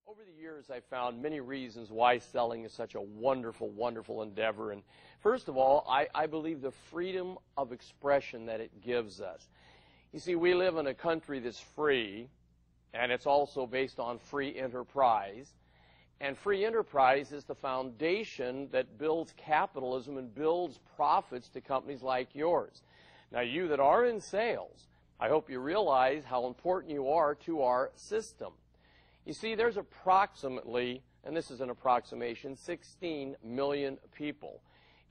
Over the years, I've found many reasons why selling is such a wonderful, wonderful endeavor. And first of all, I believe the freedom of expression that it gives us. You see, we live in a country that's free, and it's also based on free enterprise. And free enterprise is the foundation that builds capitalism and builds profits to companies like yours. Now, you that are in sales, I hope you realize how important you are to our system. You see, there's approximately, and this is an approximation, 16 million people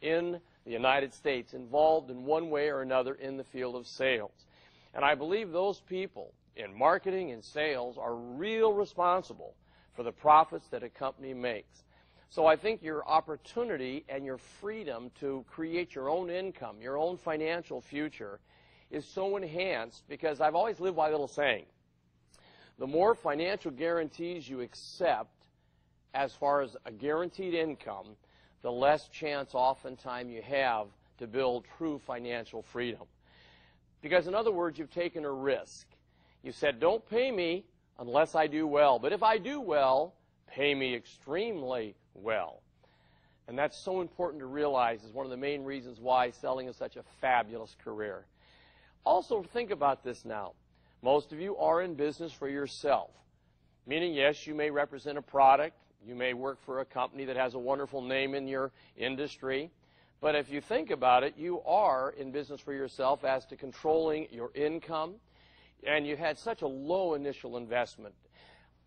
in the United States involved in one way or another in the field of sales. And I believe those people in marketing and sales are real responsible for the profits that a company makes. So I think your opportunity and your freedom to create your own income, your own financial future, is so enhanced because I've always lived by a little saying. The more financial guarantees you accept as far as a guaranteed income, the less chance oftentimes you have to build true financial freedom. Because in other words, you've taken a risk. You said, don't pay me unless I do well. But if I do well, pay me extremely well. And that's so important to realize is one of the main reasons why selling is such a fabulous career. Also, think about this now. Most of you are in business for yourself, meaning, yes, you may represent a product. You may work for a company that has a wonderful name in your industry. But if you think about it, you are in business for yourself as to controlling your income, and you had such a low initial investment.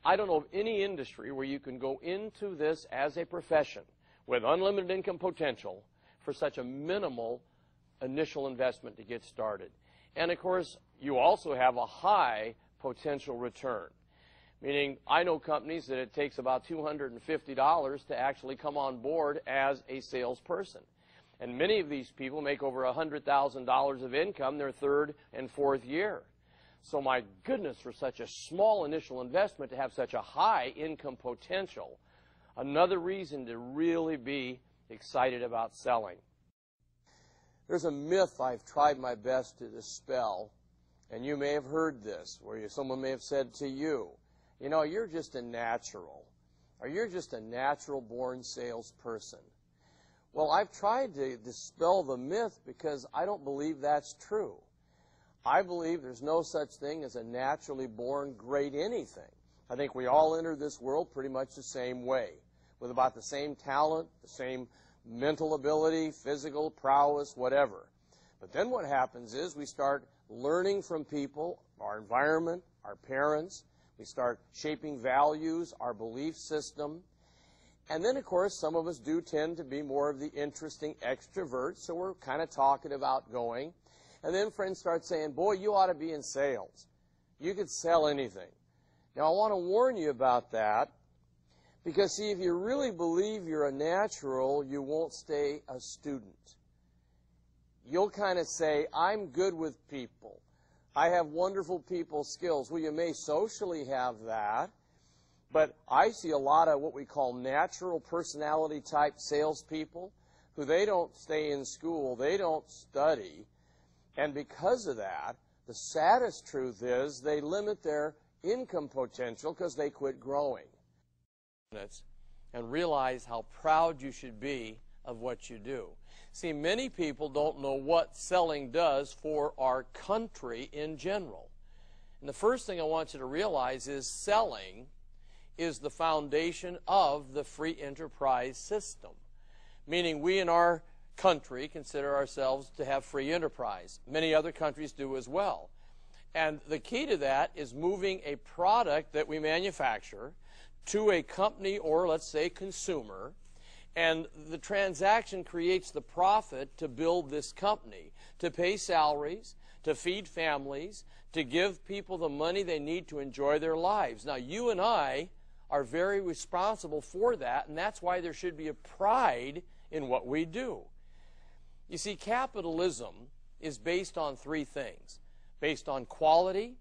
I don't know of any industry where you can go into this as a profession with unlimited income potential for such a minimal initial investment to get started. And, of course, you also have a high potential return, meaning I know companies that it takes about $250 to actually come on board as a salesperson. And many of these people make over $100,000 of income their third and fourth year. So my goodness, for such a small initial investment to have such a high income potential, another reason to really be excited about selling. There's a myth I've tried my best to dispel, and you may have heard this, where someone may have said to you, you know, you're just a natural, or you're just a natural-born salesperson. Well, I've tried to dispel the myth because I don't believe that's true. I believe there's no such thing as a naturally born great anything. I think we all enter this world pretty much the same way, with about the same talent, the same mental ability, physical prowess, whatever. But then what happens is we start learning from people, our environment, our parents. We start shaping values, our belief system. And then, of course, some of us do tend to be more of the interesting extroverts, so we're kind of talkative, outgoing. And then friends start saying, boy, you ought to be in sales. You could sell anything. Now, I want to warn you about that. Because, see, if you really believe you're a natural, you won't stay a student. You'll kind of say, I'm good with people. I have wonderful people skills. Well, you may socially have that, but I see a lot of what we call natural personality type salespeople who they don't stay in school, they don't study, and because of that, the saddest truth is they limit their income potential because they quit growing. And realize how proud you should be of what you do. See, many people don't know what selling does for our country in general. And the first thing I want you to realize is selling is the foundation of the free enterprise system. Meaning we in our country consider ourselves to have free enterprise. Many other countries do as well. And the key to that is moving a product that we manufacture to a company or, let's say, consumer, and the transaction creates the profit to build this company, to pay salaries, to feed families, to give people the money they need to enjoy their lives. Now, you and I are very responsible for that, and that's why there should be a pride in what we do. You see, capitalism is based on three things, based on quality,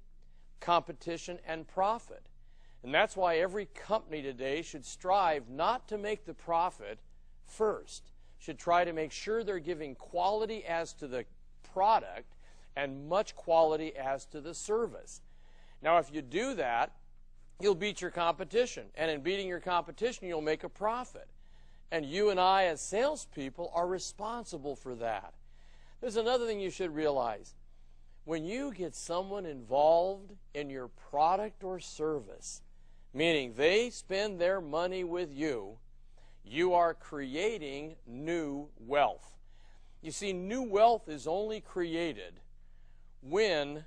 competition, and profit. And that's why every company today should strive not to make the profit first. Should try to make sure they're giving quality as to the product and much quality as to the service. Now, if you do that, you'll beat your competition. And in beating your competition, you'll make a profit. And you and I as salespeople are responsible for that. There's another thing you should realize. When you get someone involved in your product or service, meaning they spend their money with you, you are creating new wealth. You see, new wealth is only created when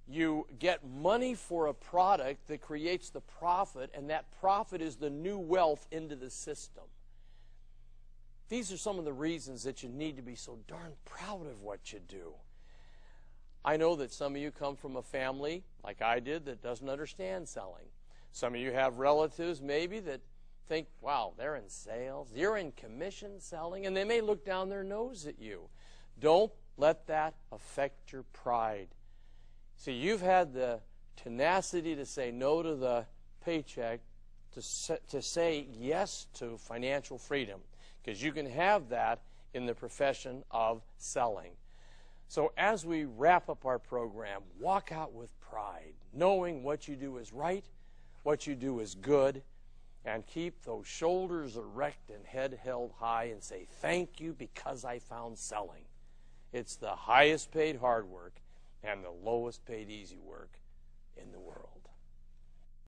you get money for a product that creates the profit, and that profit is the new wealth into the system. These are some of the reasons that you need to be so darn proud of what you do. I know that some of you come from a family, like I did, that doesn't understand selling. Some of you have relatives maybe that think, wow, they're in sales, you're in commission selling, and they may look down their nose at you. Don't let that affect your pride. See, you've had the tenacity to say no to the paycheck, to say yes to financial freedom, because you can have that in the profession of selling. So as we wrap up our program, walk out with pride, knowing what you do is right, what you do is good, and keep those shoulders erect and head held high and say, thank you because I found selling. It's the highest paid hard work and the lowest paid easy work in the world.